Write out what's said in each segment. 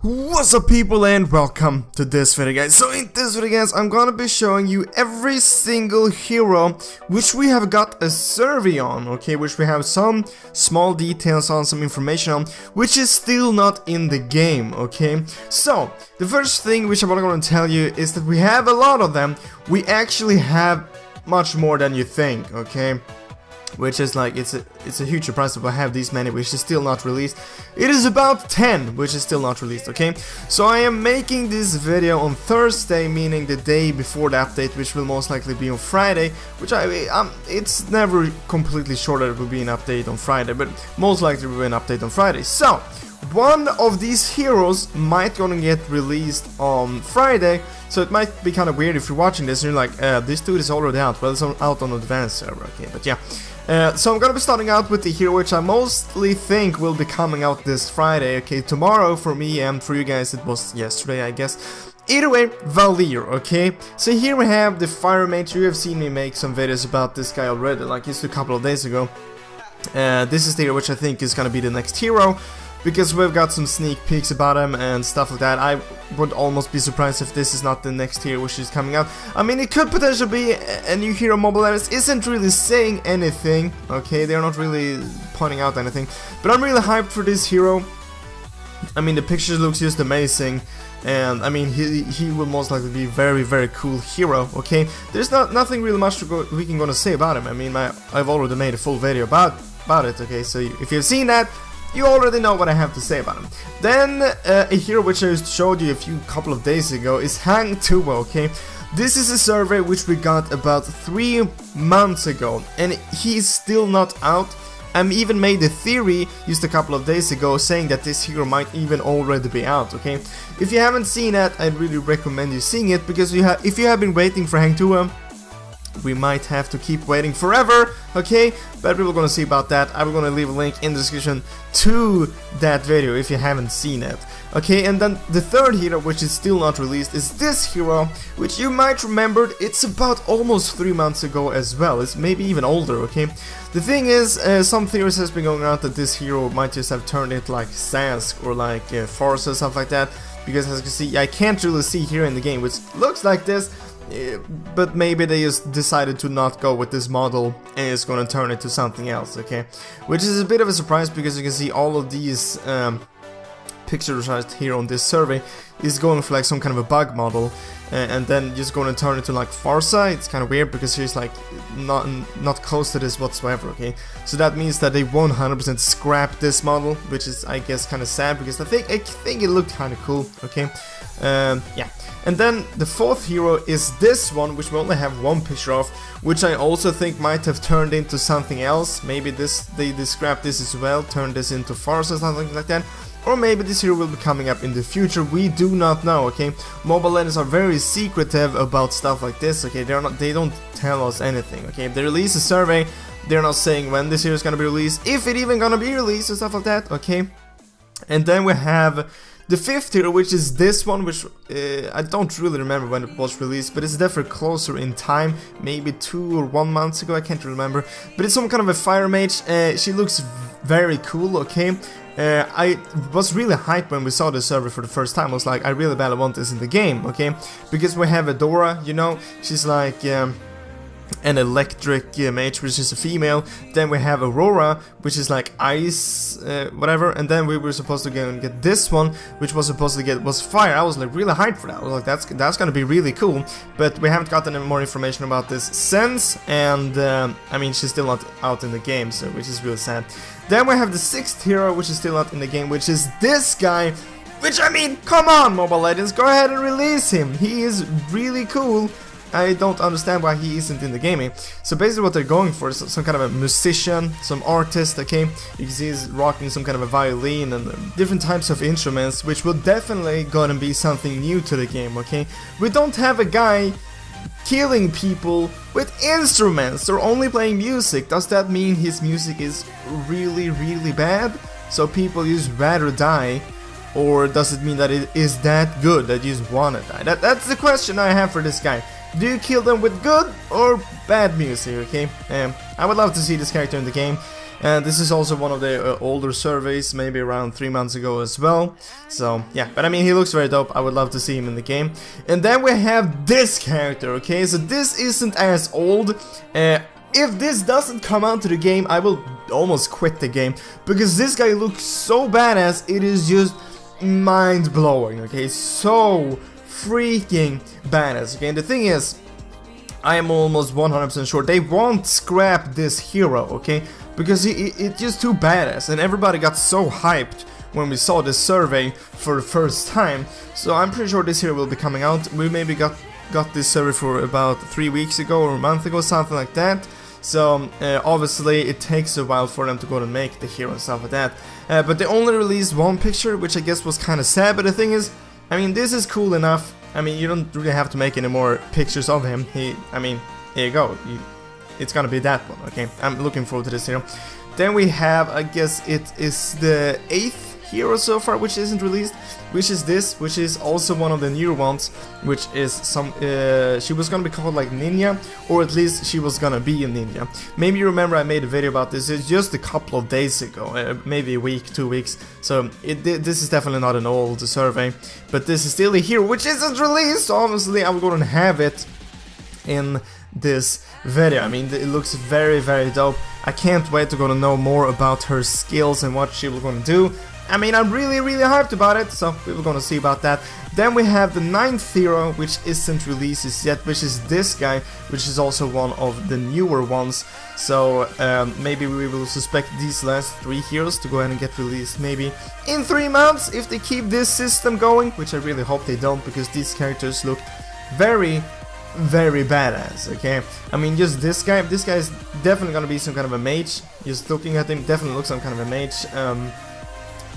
What's up people and welcome to this video guys. So in this video guys, I'm gonna be showing you every single hero which we have got a survey on, okay, which we have some small details on, some information on, which is still not in the game, okay. So the first thing which I'm gonna tell you is that we have a lot of them. We actually have much more than you think, okay. Which is like, it's a huge surprise that we have these many which is still not released. It is about 10 which is still not released, okay? So I am making this video on Thursday, meaning the day before the update, which will most likely be on Friday, which it's never completely sure that it will be an update on Friday, but most likely will be an update on Friday. So one of these heroes might gonna get released on Friday, so it might be kind of weird if you're watching this and you're like, this dude is already out. Well, it's out on the advanced server, okay, but yeah. So I'm gonna be starting out with the hero which I mostly think will be coming out this Friday, okay, tomorrow for me, and for you guys it was yesterday, I guess. Either way, Valier, okay? So here we have the Fire Mage. You have seen me make some videos about this guy already, like just a couple of days ago. This is the hero which I think is gonna be the next hero, because we've got some sneak peeks about him and stuff like that. I would almost be surprised if this is not the next hero which is coming out. I mean, it could potentially be a new hero. Mobile Legends isn't really saying anything, okay? They're not really pointing out anything. But I'm really hyped for this hero. I mean, the picture looks just amazing. And I mean, he will most likely be very, very cool hero, okay? There's nothing really much we can gonna say about him. I mean, I've already made a full video about it, okay? So if you've seen that, you already know what I have to say about him. Then a hero which I showed you a couple of days ago is Hang Tuo, okay? This is a survey which we got about 3 months ago, and he's still not out. I even made a theory just a couple of days ago saying that this hero might even already be out, okay? If you haven't seen that, I'd really recommend you seeing it, because if you have been waiting for Hang Tuo, we might have to keep waiting forever, okay? But we're gonna see about that. I'm gonna leave a link in the description to that video if you haven't seen it, okay? And then the third hero which is still not released is this hero, which you might remember. It's about almost 3 months ago as well. It's maybe even older, okay? The thing is, some theories has been going around that this hero might just have turned into like Sask or like Force or stuff like that, because as you can see, I can't really see here in the game, which looks like this. But maybe they just decided to not go with this model and it's gonna turn it to something else, okay? Which is a bit of a surprise, because you can see all of these pictures right here on this survey is going for like some kind of a bug model, and then just going to turn it to like Farsa. It's kind of weird because she's like not close to this whatsoever, okay? So that means that they 100% scrap this model, which is, I guess, kind of sad, because I think it looked kind of cool, okay? Yeah. And then the fourth hero is this one, which we only have one picture of, which I also think might have turned into something else. Maybe they scrapped this as well, turned this into Farsa or something like that. Or maybe this hero will be coming up in the future. We do not know, okay? Mobile Legends are very secretive about stuff like this, okay? They don't tell us anything, okay? If they release a survey, they're not saying when this hero is gonna be released, if it even gonna be released and stuff like that, okay? And then we have the fifth hero, which is this one, which I don't really remember when it was released, but it's definitely closer in time, maybe 2 or 1 month ago, I can't remember. But it's some kind of a Fire Mage. She looks very cool, okay? I was really hyped when we saw the server for the first time. I was like, I really badly want this in the game, okay? Because we have Adora, you know, she's like an electric mage, which is a female. Then we have Aurora, which is like ice, whatever. And then we were supposed to go and get this one, which was supposed to get was fire. I was like really hyped for that. I was like, that's gonna be really cool. But we haven't gotten any more information about this since, and I mean, she's still not out in the game, so which is really sad. Then we have the sixth hero, which is still not in the game, which is this guy. Which, I mean, come on, Mobile Legends, go ahead and release him. He is really cool. I don't understand why he isn't in the gaming. So basically what they're going for is some kind of a musician, some artist, okay? You can see he's rocking some kind of a violin and different types of instruments, which will definitely gonna be something new to the game, okay? We don't have a guy killing people with instruments. They're only playing music. Does that mean his music is really, really bad? So people just rather die? Or does it mean that it is that good that you just wanna die? That's the question I have for this guy. Do you kill them with good or bad music, okay? I would love to see this character in the game. And this is also one of the older surveys, maybe around 3 months ago as well. So yeah, but I mean, he looks very dope. I would love to see him in the game. And then we have this character, okay? So this isn't as old. If this doesn't come out to the game, I will almost quit the game, because this guy looks so badass. It is just mind-blowing, okay? So freaking badass, okay? And the thing is, I am almost 100% sure they won't scrap this hero, okay? Because it's just too badass, and everybody got so hyped when we saw this survey for the first time. So I'm pretty sure this hero will be coming out. We maybe got this survey for about 3 weeks ago or a month ago, something like that. So obviously it takes a while for them to go and make the hero and stuff like that. But they only released one picture, which I guess was kind of sad. But the thing is, I mean, this is cool enough. I mean, you don't really have to make any more pictures of him. I mean, here you go. It's gonna be that one, okay? I'm looking forward to this hero. Then we have, I guess it is the 8th hero so far, which isn't released, which is this, which is also one of the newer ones, which is some, she was gonna be called like Ninja, or at least she was gonna be a ninja. Maybe you remember I made a video about this, it's just a couple of days ago, maybe a week, 2 weeks, so this is definitely not an old survey, but this is still a hero which isn't released, so obviously I'm gonna have it in this video. I mean, it looks very, very dope. I can't wait to go to know more about her skills and what she was gonna do. I mean, I'm really, really hyped about it, so we're gonna see about that. Then we have the 9th hero, which isn't released yet, which is this guy, which is also one of the newer ones. So maybe we will suspect these last 3 heroes to go ahead and get released maybe in 3 months if they keep this system going, which I really hope they don't, because these characters look very, very badass, okay? I mean, just this guy is definitely gonna be some kind of a mage. Just looking at him, definitely looks some kind of a mage.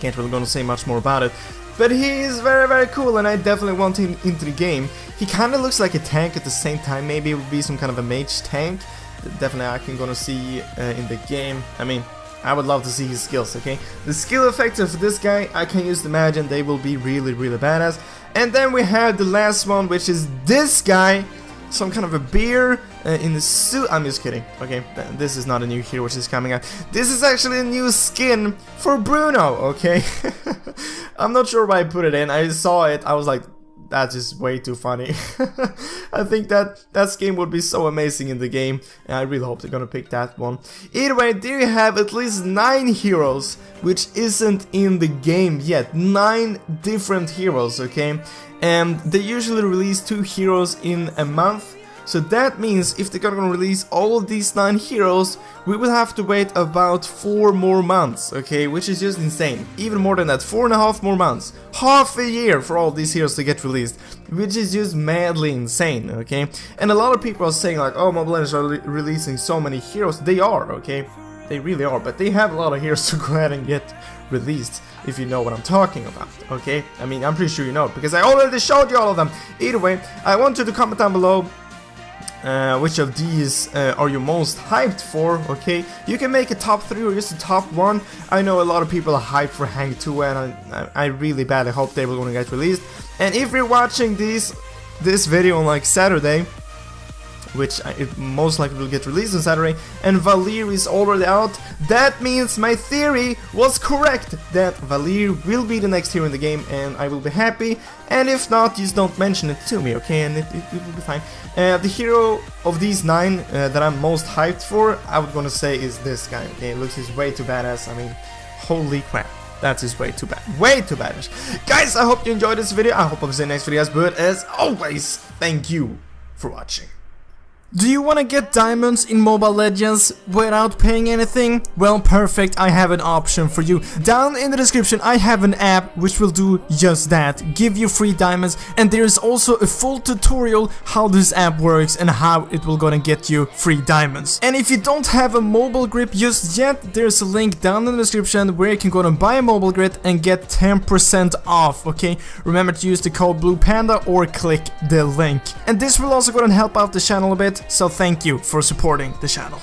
Can't really gonna say much more about it, but he is very, very cool, and I definitely want him into the game. He kind of looks like a tank at the same time. Maybe it would be some kind of a mage tank. Definitely I can gonna see in the game. I mean, I would love to see his skills, okay? The skill effects of this guy, I can just imagine they will be really, really badass. And then we have the last one, which is this guy. Some kind of a bear in the suit. I'm just kidding. Okay, this is not a new hero which is coming out. This is actually a new skin for Bruno, okay? I'm not sure why I put it in. I saw it, I was like, that's just way too funny. I think that skin would be so amazing in the game, and I really hope they're gonna pick that one. Either way, there you have at least 9 heroes which isn't in the game yet. 9 different heroes, okay? And they usually release 2 heroes in a month. So that means if they're gonna release all of these 9 heroes, we will have to wait about 4 more months, okay? Which is just insane. Even more than that, 4.5 more months. Half a year for all these heroes to get released, which is just madly insane, okay? And a lot of people are saying like, oh, Mobile Legends are releasing so many heroes. They are, okay? They really are, but they have a lot of heroes to go ahead and get released, if you know what I'm talking about, okay? I mean, I'm pretty sure you know, because I already showed you all of them. Either way, I want you to comment down below which of these are you most hyped for, okay? You can make a top 3 or just a top 1. I know a lot of people are hyped for Hang 2, and I really badly hope they will gonna get released. And if you're watching this video on like Saturday, which it most likely will get released on Saturday, and Valeer is already out, that means my theory was correct, that Valeer will be the next hero in the game, and I will be happy. And if not, just don't mention it to me, okay, and it will be fine. The hero of these 9 that I'm most hyped for, I was gonna say, is this guy, okay? It looks just way too badass. I mean, holy crap. That is way too bad. Way too badass. Guys, I hope you enjoyed this video. I hope I'll see you in the next video, guys. But as always, thank you for watching. Do you want to get diamonds in Mobile Legends without paying anything? Well, perfect, I have an option for you. Down in the description I have an app which will do just that, give you free diamonds, and there is also a full tutorial how this app works and how it will gonna get you free diamonds. And if you don't have a mobile grip just yet, there's a link down in the description where you can go and buy a mobile grip and get 10% off, okay? Remember to use the code BluePanda or click the link. And this will also go and help out the channel a bit. So thank you for supporting the channel.